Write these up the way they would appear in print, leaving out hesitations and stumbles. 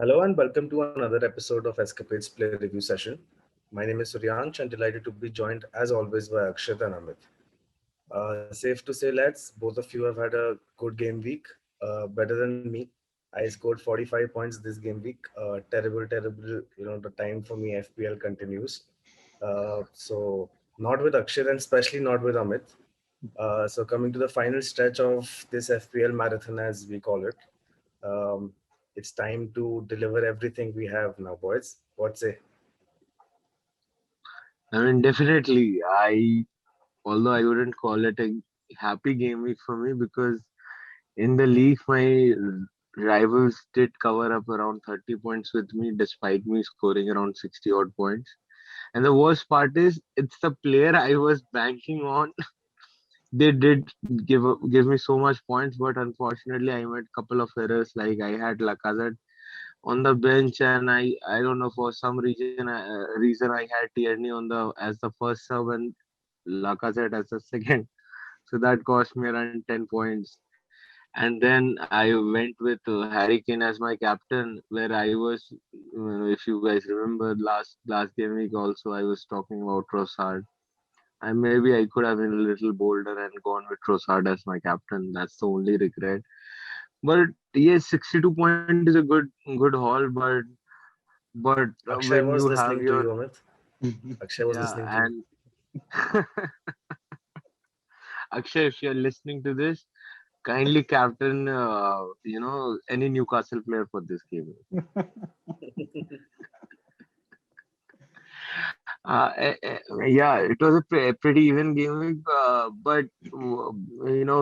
Hello and welcome to another episode of Escapades Player Review Session. My name is Suryansh and delighted to be joined as always by Akshat and Amit. Safe to say, lads, both of you have had a good game week, better than me. I scored 45 points this game week. Terrible. The time for me FPL continues. So not with Akshat and especially not with Amit. So coming to the final stretch of this FPL marathon, as we call it. Um, it's time to deliver everything we have now, boys. What say? I mean, definitely. Although I wouldn't call it a happy game week for me because in the league, my rivals did cover up around 30 points with me, despite me scoring around 60 odd points. And the worst part is, it's the player I was banking on. They did give me so much points, but unfortunately, I made a couple of errors. Like I had Lacazette on the bench, and I don't know for some reason I had Tierney on the as the first sub and Lacazette as the second. So that cost me around 10 points. And then I went with Harry Kane as my captain, where I was, if you guys remember last game week also, I was talking about Trossard. And maybe I could have been a little bolder and gone with Trossard as my captain. That's the only regret. But yes, 62 point is a good haul. But when Akshay you was have listening to your you, Amit. Akshay was yeah, listening to you. and Akshay, if you're listening to this, kindly captain, any Newcastle player for this game. Yeah, it was a pretty even game week, but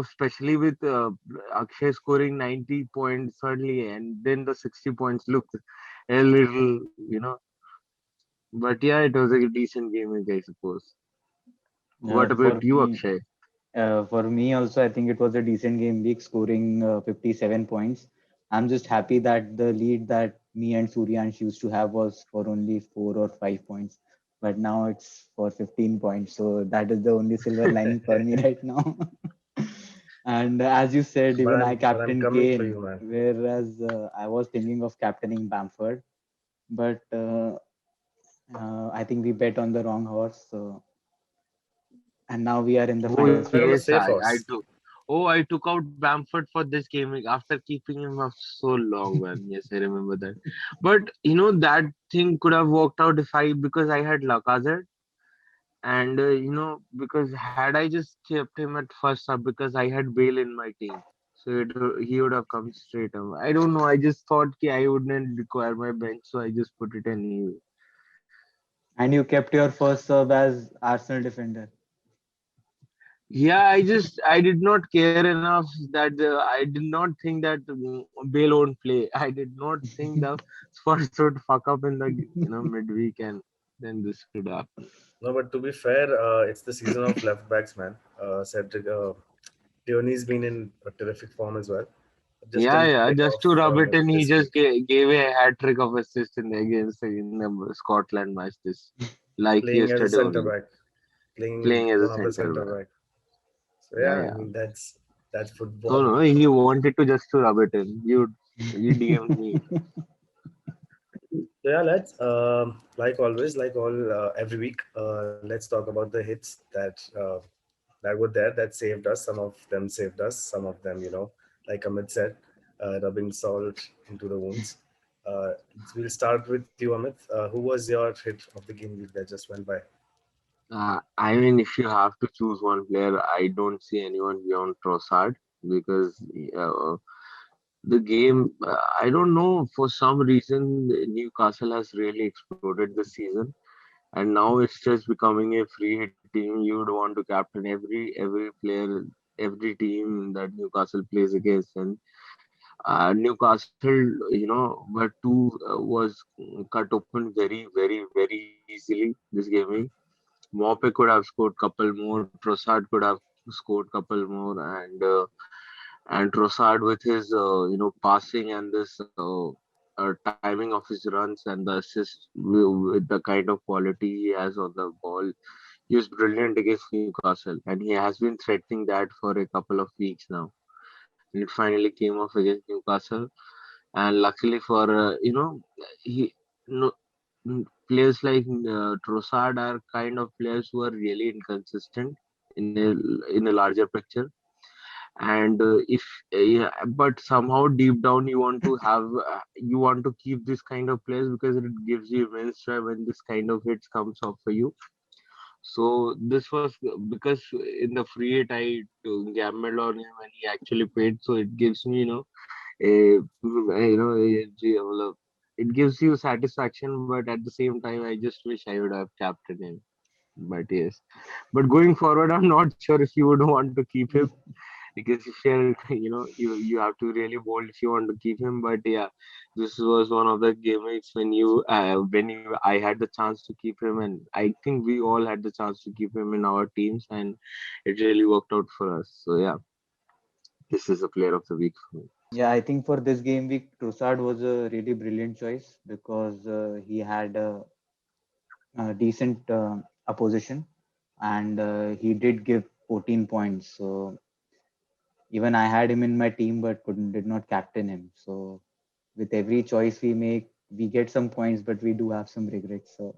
especially with Akshay scoring 90 points early and then the 60 points looked a little, but yeah, it was a decent game week, I suppose. What For about you, me, Akshay? also, I think it was a decent game week, scoring 57 points. I'm just happy that the lead that me and Suryansh used to have was for only 4 or 5 points, but now it's for 15 points. So that is the only silver lining for me right now. And as you said, But even I'm I but I'm captained coming for Kane, you, man. whereas I was thinking of captaining Bamford, but I think we bet on the wrong horse. So, and now we are in the Oh final You were on the yes, stretch. safe I horse. took. Oh, I took out Bamford for this game week after keeping him up so long, man. Yes, I remember that. But that thing could have worked out if I because I had Lacazette. And because had I just kept him at first up because I had Bale in my team, so he would have come straight up. I don't know. I just thought I wouldn't require my bench, so I just put it anyway. And you kept your first sub as Arsenal defender. Yeah, I did not care enough that I did not think that Bale won't play. I did not think the Spurs would fuck up in the midweek and then this could happen. No, but to be fair, it's the season of left backs, man. Cedric, Tierney's been in a terrific form as well. Just a Yeah, little yeah. bit Just off to rub it in, he this just week. gave a hat trick of assist in the Scotland match. This like Playing as a yesterday centre only, back, playing playing as a one of the center centre back. back. So Yeah, yeah, I yeah. mean that's No, football. no. He wanted to just to rub it in. You DM'd me. So yeah, let's like always, like all every week, let's talk about the hits that were there that saved us. Some of them saved us. Some of them, like Amit said, rubbing salt into the wounds. Uh, we'll start with you, Amit. Who was your hit of the game week that just went by? I mean, if you have to choose one player, I don't see anyone beyond Trossard because the game. I don't know for some reason Newcastle has really exploded this season, and now it's just becoming a free hit team. You would want to captain every player, every team that Newcastle plays against, and Newcastle, were two was cut open very easily this gaming. Mope could have scored couple more. Trossard could have scored couple more, and Trossard with his passing and this timing of his runs and the assist with the kind of quality he has on the ball, he was brilliant against Newcastle, and he has been threatening that for a couple of weeks now. And it finally came off against Newcastle. And luckily for he no players like Trossard are kind of players who are really inconsistent in a larger picture. And if yeah, but somehow deep down you want to have you want to keep this kind of players because it gives you immense joy when this kind of hits comes up for you. So this was because in the free hit I gambled on him and he actually paid. So it gives me it gives you satisfaction, but at the same time I just wish I would have captained him. But yes, but going forward I'm not sure if you would want to keep him, because if you're you have to really bold if you want to keep him. But yeah, this was one of the game weeks when you I had the chance to keep him, and I think we all had the chance to keep him in our teams, and it really worked out for us. So yeah, this is a player of the week for me. Yeah, I think for this game week, Trossard was a really brilliant choice because he had a decent opposition, and he did give 14 points. So even I had him in my team, but did not captain him. So with every choice we make, we get some points, but we do have some regrets. So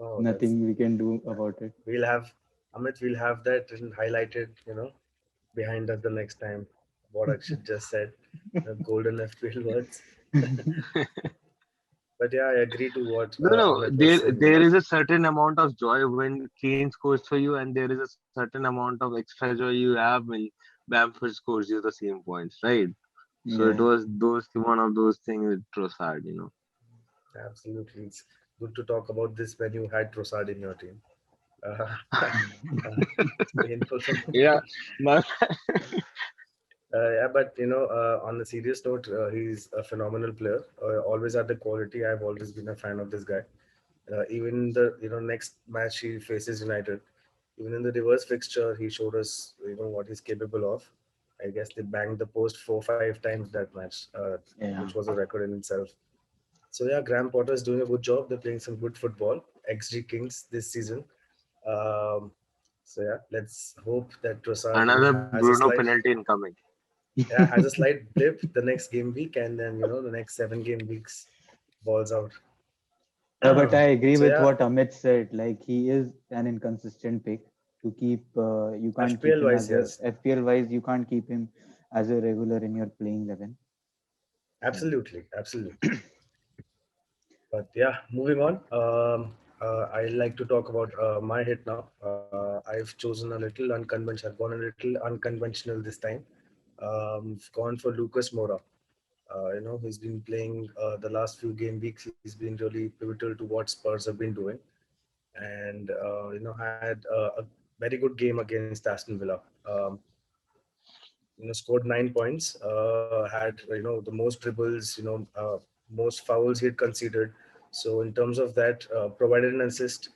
Oh, that's nothing we can do about it. we'll have Amit. We'll have that written, highlighted, behind us the next time. What Akshat just said, the golden FPL words. But yeah, I agree to what No, Amit was there saying. is a certain amount of joy when Kane scores for you, and there is a certain amount of extra joy you have when Bamford scores you the same points, right? So it Yeah. was those one of those things with Trossard. Absolutely, it's good to talk about this when you had Trossard in your team. Uh, it's painful for me. Yeah, my Yeah, but on a serious note, he's a phenomenal player. Always at the quality. I've always been a fan of this guy. Even the next match he faces United, even in the reverse fixture, he showed us what he's capable of. I guess they banged the post 4-5 times that match, which Yeah. was a record in itself. So yeah, Graham Potter is doing a good job. They're playing some good football. XG Kings this season. Um, so yeah, let's hope that Trossard another has a Bruno slight penalty incoming. yeah, has a slight blip the next game week, and then the next 7 game weeks balls out. But I agree So with yeah, what Amit said. Like he is an inconsistent pick to keep. You can't keep FPL him wise, as a yes, FPL wise. You can't keep him as a regular in your playing 11. So absolutely, absolutely. But yeah, moving on. I like to talk about my hit now. I've chosen a little unconventional. I've gone a little unconventional this time. Gone for Lucas Moura. He's been playing the last few game weeks. He's been really pivotal to what Spurs have been doing, and had a very good game against Aston Villa. Scored 9 points. Had the most dribbles. Most fouls he had conceded. So in terms of that, provided an assist.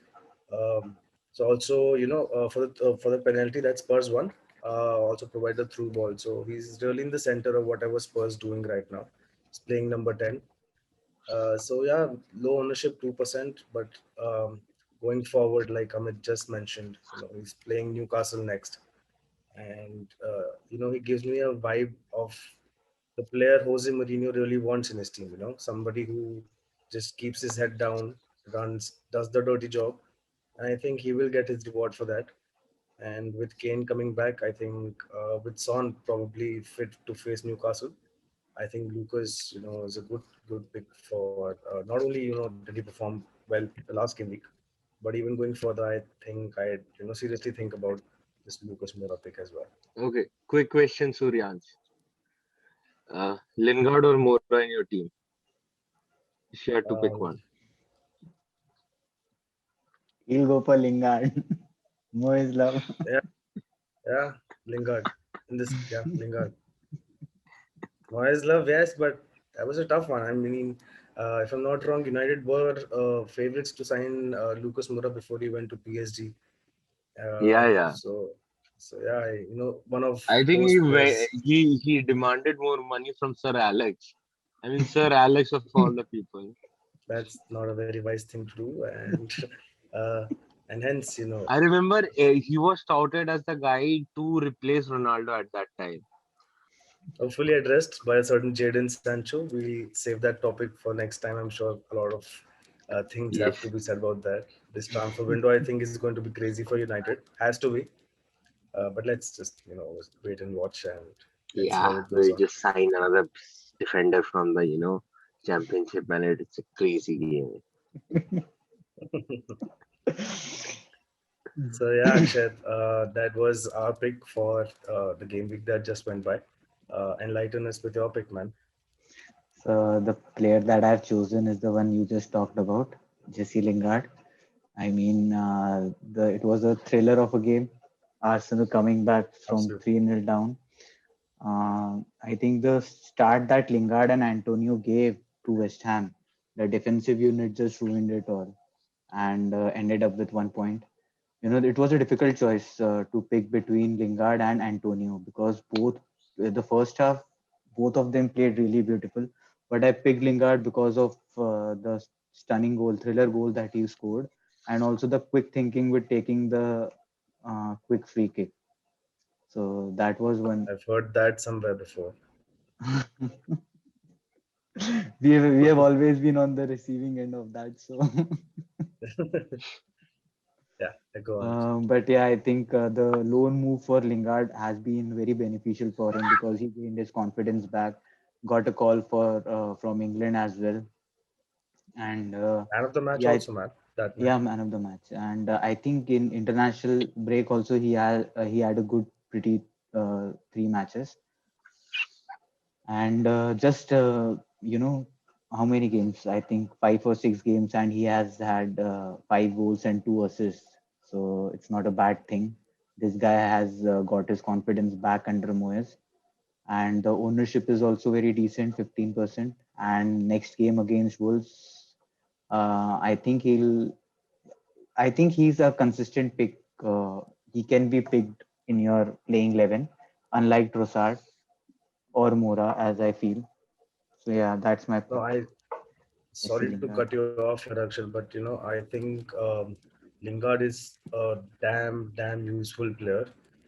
Um, so also for the penalty that Spurs won, also provided a through ball. So he's really in the center of whatever Spurs doing right now. He's playing number 10. So yeah, low ownership 2%, but going forward, like Amit just mentioned, he's playing Newcastle next, and he gives me a vibe of the player Jose Mourinho really wants in his team. Somebody who just keeps his head down, runs, does the dirty job, and I think he will get his reward for that. And with Kane coming back, I think with Son probably fit to face Newcastle, I think Lucas, is a good pick for not only did he perform well the last game week, but even going further, I think I seriously think about this Lucas Moura pick as well. Okay, quick question, Suryansh. Lingard or Mora in your team? If you had to pick Um, one. he'll go for Lingard. More is love. yeah, yeah, Lingard in this, yeah, Lingard. Noise love, yes, but that was a tough one. I mean, if I'm not wrong, United were favorites to sign Lucas Moura before he went to PSG. Uh, Yeah, yeah. so, so yeah, one of I think those players. he demanded more money from Sir Alex. I mean, Sir Alex of all the people. That's not a very wise thing to do, and uh, and hence, I remember he was touted as the guy to replace Ronaldo at that time. hopefully addressed by a certain Jadon Sancho. We save that topic for next time. I'm sure a lot of things Yes. have to be said about that. This transfer window, I think, is going to be crazy for United. Has to be. But let's just wait and watch, and let's see Yeah, how it goes we on. just signed another defender from the championship, and it's a crazy game. So yeah, Akshat, that was our pick for the game week that just went by. Enlighten us with your pick, man. So the player that I've chosen is the one you just talked about, Jesse Lingard. I mean, it was a thriller of a game. Arsenal coming back from Absolutely. 3-0 down. I think the start that Lingard and Antonio gave to West Ham, the defensive unit just ruined it all and ended up with 1 point. It was a difficult choice to pick between Lingard and Antonio because the first half, both of them played really beautiful. But I picked Lingard because of the stunning goal, thriller goal that he scored, and also the quick thinking with taking the quick free kick. So that was one. I've heard that somewhere before. We have always been on the receiving end of that. So. Yeah, go on. But yeah, I think the loan move for Lingard has been very beneficial for him because he gained his confidence back, got a call for from England as well, and Man of the match yeah, also, man. That man. yeah, man of the match. And I think in international break also he had a good pretty 3 matches, and just how many games? I think 5 or 6 games, and he has had 5 goals and 2 assists. So it's not a bad thing. This guy has got his confidence back under Moyes, and the ownership is also very decent, 15%. And next game against Wolves, I think he's a consistent pick. He can be picked in your playing 11, unlike Trossard or Mora, as I feel. So yeah, that's my No, pick. I Jesse sorry to Lingard. cut you off here, Akshay, but I think Lingard is a damn useful player.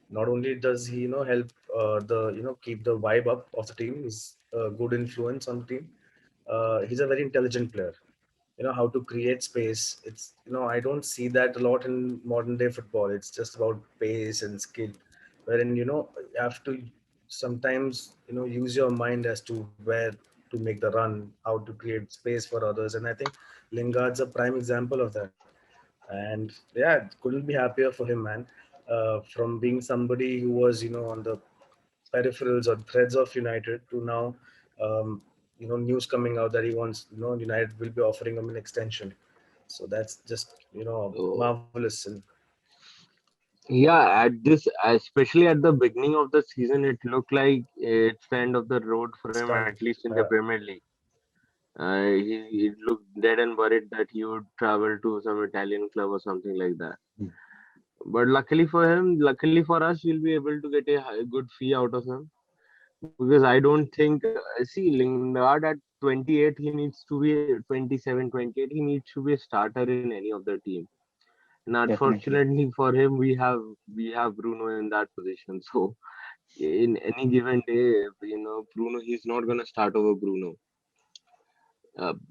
Not only does he help the keep the vibe up of the team, he's a good influence on the team. He's a very intelligent player. How to create space. It's I don't see that a lot in modern day football. It's just about pace and skill, wherein you have to sometimes use your mind as to where to make the run, how to create space for others. And I think Lingard's a prime example of that. And yeah, couldn't be happier for him, man. From being somebody who was on the peripherals or threads of United to now, news coming out that he wants, United will be offering him an extension. So that's just, So marvelous. And yeah, especially at the beginning of the season, it looked like it's the end of the road for him, start, at least in the Premier League. He looked dead and worried that he would travel to some Italian club or something like that. But luckily for him, luckily for us, we'll be able to get a good fee out of him because I don't think, see, Lingard at 28, he needs to be 27, 28, he needs to be a starter in any of the team. And Definitely. unfortunately for him, we have Bruno in that position. So in any given day, Bruno, he's not gonna start over Bruno.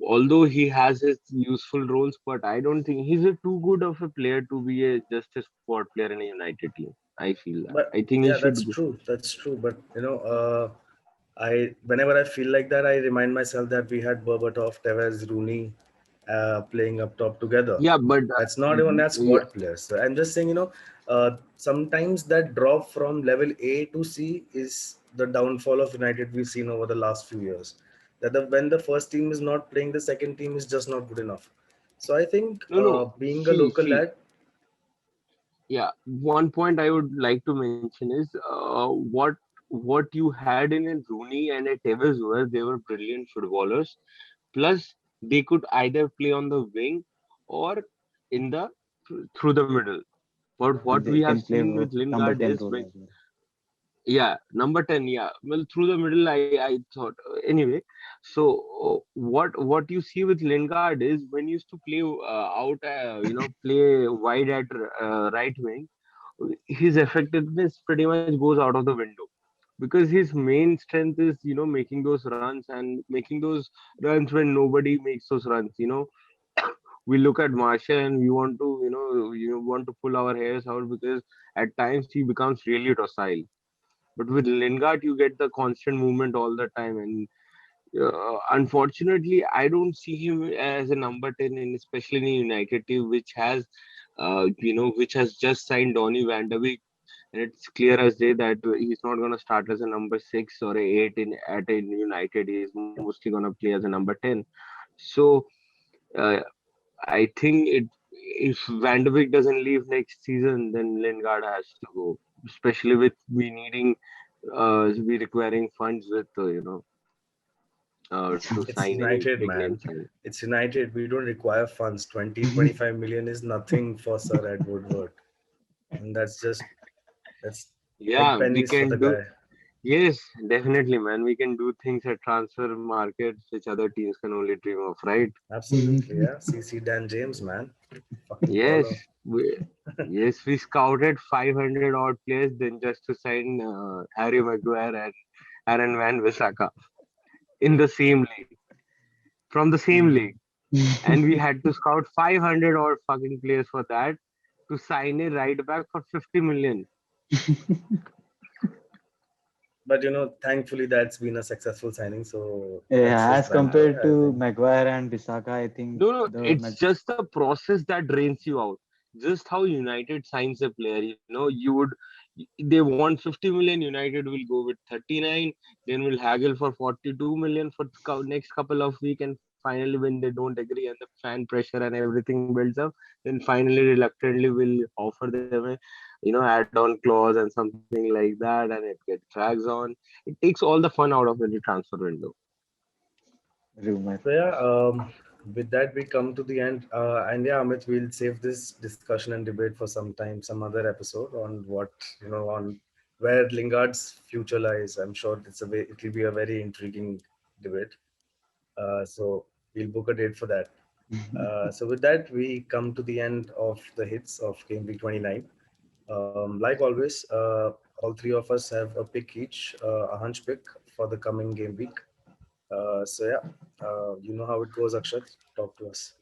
Although he has his useful roles, but I don't think he's a too good of a player to be just a squad player in a United team. I feel that. I but think he yeah, should that's go. true. That's true. But I whenever I feel like that, I remind myself that we had Berbatov, Tevez, Rooney playing up top together. Yeah, but That's not even that yeah, squad players. So I'm just saying, sometimes that drop from level A to C is the downfall of United we've seen over the last few years. That when the first team is not playing, the second team is just not good enough. So I think no, no. being a See, local see. lad, Yeah, one point I would like to mention is what you had in a Rooney and a Tevez were they were brilliant footballers. Plus, they could either play on the wing or in the through the middle. But what we They have can play seen with number Lingard 10 is role when, as well. yeah, number 10, yeah. Well, through the middle, I thought anyway. So what you see with Lingard is when you used to play play wide at right wing, his effectiveness pretty much goes out of the window because his main strength is, making those runs and making those runs when nobody makes those runs. We look at Marshall and we want to, you want to pull our hairs out because at times he becomes really docile. But with Lingard, you get the constant movement all the time, and unfortunately, I don't see him as a number 10, and especially in a United team which has just signed Donny van de Beek, and it's clear as day that he's not going to start as a number 6 or a 8 in United. He's mostly going to play as a number 10. So uh, I think if Van de Beek doesn't leave next season, then Lingard has to go, especially with we requiring funds with to It's sign any United, big name man. signing. It's United. We don't require funds. 20-25 million is nothing for Sir Ed Woodward. And that's like Yeah, we pennies for the can do. guy. Yes, definitely, man. We can do things at transfer markets which other teams can only dream of, right? Absolutely, yeah. CC Dan James, man. Fucking Yes, baller. we scouted 500 odd players then just to sign Harry Maguire and Aaron Van Bissaka in the same league, from the same league. And we had to scout 500 odd fucking players for that to sign a right back for 50 million. But thankfully that's been a successful signing. So let's Yeah, just as bank away, compared I to think. Maguire and Bissaka, I think No, no, the it's just the process that drains you out. Just how United signs a player, they want 50 million, United will go with 39, then will haggle for 42 million for the next couple of weeks, and finally, when they don't agree and the fan pressure and everything builds up, then finally, reluctantly, will offer them add-on clause and something like that, and it gets drags on. It takes all the fun out of any transfer window. rumor. So yeah, with that we come to the end. And yeah, Amit, we'll save this discussion and debate for some time, some other episode on what on where Lingard's future lies. I'm sure it will be a very intriguing debate. So we'll book a date for that. So with that, we come to the end of the hits of Game Week 29. Like always, all three of us have a pick each, a hunch pick for the coming game week. So yeah, you know how it goes, Akshat. Talk to us.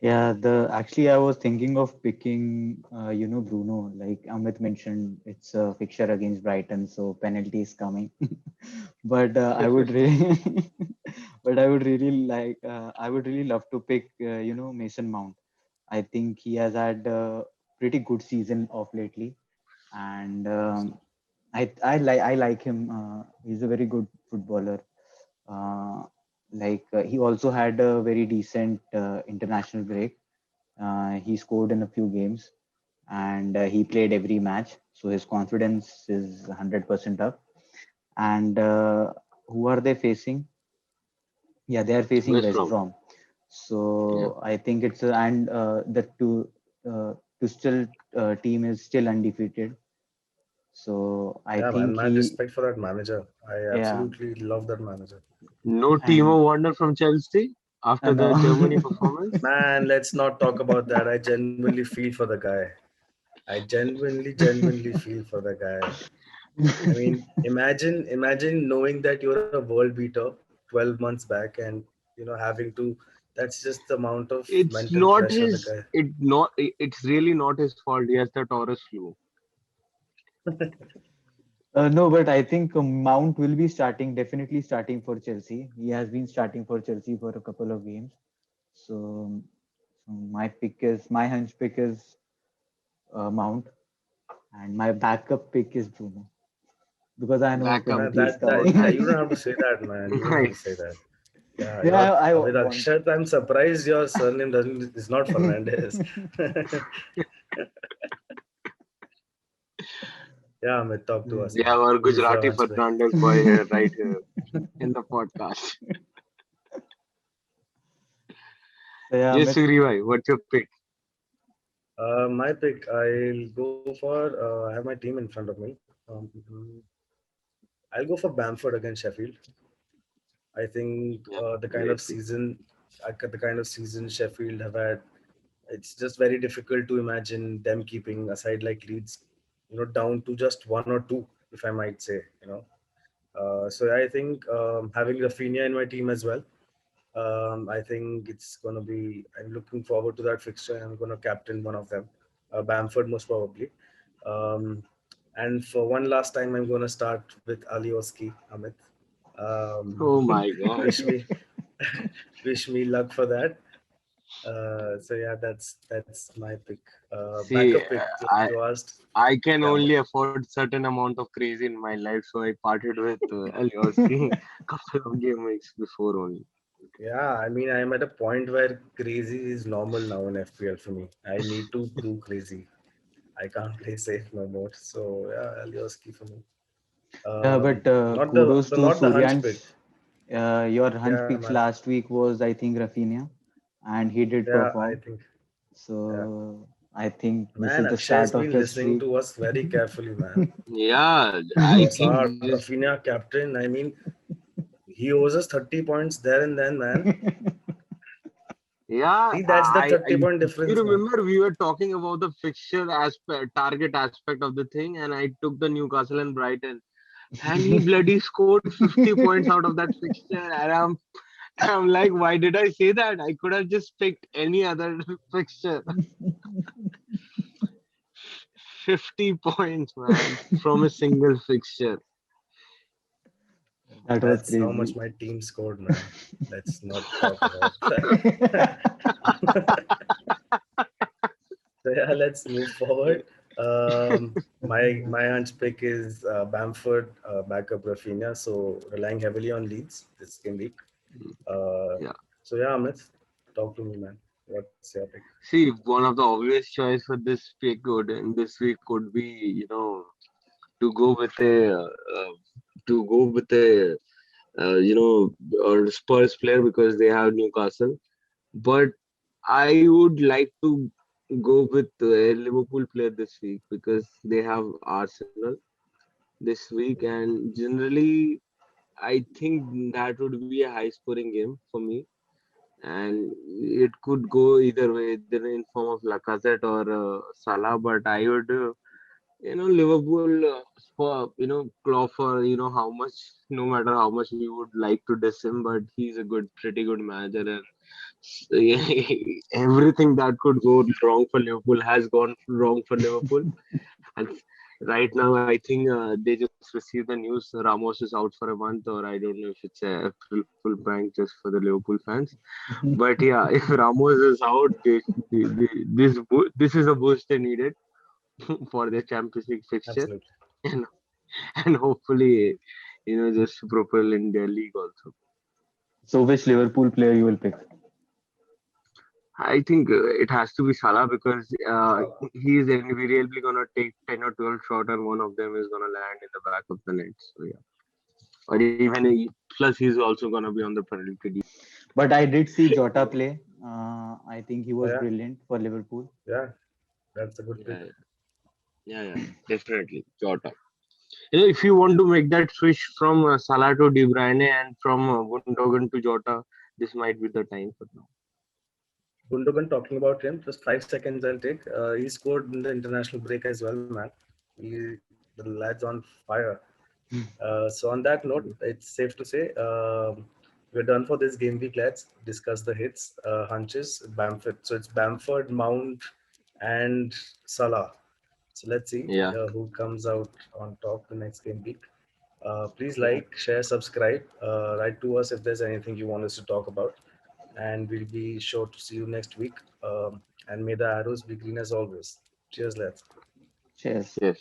Yeah, the actually I was thinking of picking, Bruno. Like Amit mentioned, it's a fixture against Brighton, so penalty is coming. But I would really, but I would really love to pick, Mason Mount. I think he has had a pretty good season of lately, and I like him. He's a very good footballer. Uh, he also had a very decent international break. He scored in a few games, and he played every match. So his confidence is 100% up. And who are they facing? Yeah, they are facing West West Brom. Brom. Yeah. So I think the still team is still undefeated. So I Yeah, man, think mad he, respect for that manager. I yeah, absolutely love that manager. No and Timo Werner from Chelsea after the no. Germany performance. Man, let's not talk about that. I genuinely feel for the guy. I genuinely feel for the guy. I mean, imagine knowing that you're a world beater 12 months back, and having to. That's just the amount of It's mental not pressure the his. guy. It's really not his fault. He has the Taurus flu. No, but I think Mount will be definitely starting for Chelsea. He has been starting for Chelsea for a couple of games. So, my hunch pick is Mount, and my backup pick is Bruno because I know Backup Man, penalty pick. is that coming. you don't Nice, have to say that, man. You don't have to say nice. that. Yeah, Yeah, I with want. Akshat, I'm surprised your surname doesn't is not Fernandez. Yeah, Amit, talk to us, We man. have our Who is your Gujarati hunchback? Fernandez boy here, right here in the podcast. So yeah, Yes, Amit, Sugri bhai, what's your pick? My pick, I'll go for. I have my team in front of me. I'll go for Bamford against Sheffield. I think Yeah, the great pick. kind of season Sheffield have had, it's just very difficult to imagine them keeping a side like Leeds, down to just one or two, if I might say. So I think having Rafinha in my team as well. I think it's gonna be. I'm looking forward to that fixture. I'm gonna captain one of them, Bamford most probably. Um, and for one last time, I'm gonna start with Alioski, Amit. Um, Oh my God. wish me wish me luck for that. So yeah, that's my pick. See, Backup pick, like I you asked. I can Yeah, only afford certain amount of crazy in my life, so I parted with Alioski couple of game weeks before only. yeah. I mean, I'm at a point where crazy is normal now in FPL for me. I need to do crazy. I can't play safe no more. So yeah, Alioski for me. Yeah, but Not kudos to not the hunch Suryansh. pick. Your hunch Yeah, picks man. last week was, I think, Rafinha, and he did Yeah, I perform. think. Yeah, So I think this man. is the Akshay has start of been your listening streak. to us very carefully, man. Yeah, I think Trossard, this. Rafinha, captain. I mean, he owes us 30 points there and then, man. Yeah, See, that's the 30-point you difference, man. remember we were talking about the fixture aspect, target aspect of the thing, and I took the Newcastle and Brighton, and he bloody scored 50 points out of that fixture, and I'm like, why did I say that? I could have just picked any other fixture. 50 points, man, from a single fixture. That was That's how much crazy. my team scored, man. Let's not talk about that. So yeah, let's move forward. My hunch pick is Bamford, backup Rafinha. So relying heavily on Leeds this game week. Uh, Yeah. so yeah, Amit, talk to me, man. What's your pick? See, one of the obvious choice for this pick would in this week could be, to go with a Spurs player because they have Newcastle. But I would like to go with a Liverpool player this week because they have Arsenal this week, and generally, I think that would be a high scoring game for me, and it could go either way, either in form of Lacazette or Salah. But I would, Liverpool for claw for how much, no matter how much we would like to diss him, but he's a pretty good manager, and everything that could go wrong for Liverpool has gone wrong for Liverpool. And right now, I think they just received the news Ramos is out for a month, or I don't know if it's a full prank just for the Liverpool fans. But yeah, if Ramos is out, this is a boost they needed for their Champions League fixture, Absolutely. and and hopefully, just propel in their league also. So which Liverpool player you will pick? I think it has to be Salah because he is invariably gonna take 10 or 12 shot, and one of them is gonna land in the back of the net. So yeah, or even plus he's also gonna be on the penalty deal. But I did see Jota play. I think he Oh was yeah, brilliant for Liverpool. yeah. That's a good pick. Yeah, yeah, definitely Jota. If you want to make that switch from Salah to De Bruyne and from Gundogan to Jota, this might be the time for now. Gundogan, talking about him, just 5 seconds I'll take. He scored in the international break as well, man. The lad's on fire. So on that note, it's safe to say we're done for this game week. Let's discuss the hits, hunches, Bamford. So it's Bamford, Mount, and Salah. So let's see Yeah, who comes out on top the next game week. Please yeah, like, share, subscribe. Write to us if there's anything you want us to talk about. And we'll be sure to see you next week. And may the arrows be green as always. Cheers, lads. Cheers. yes.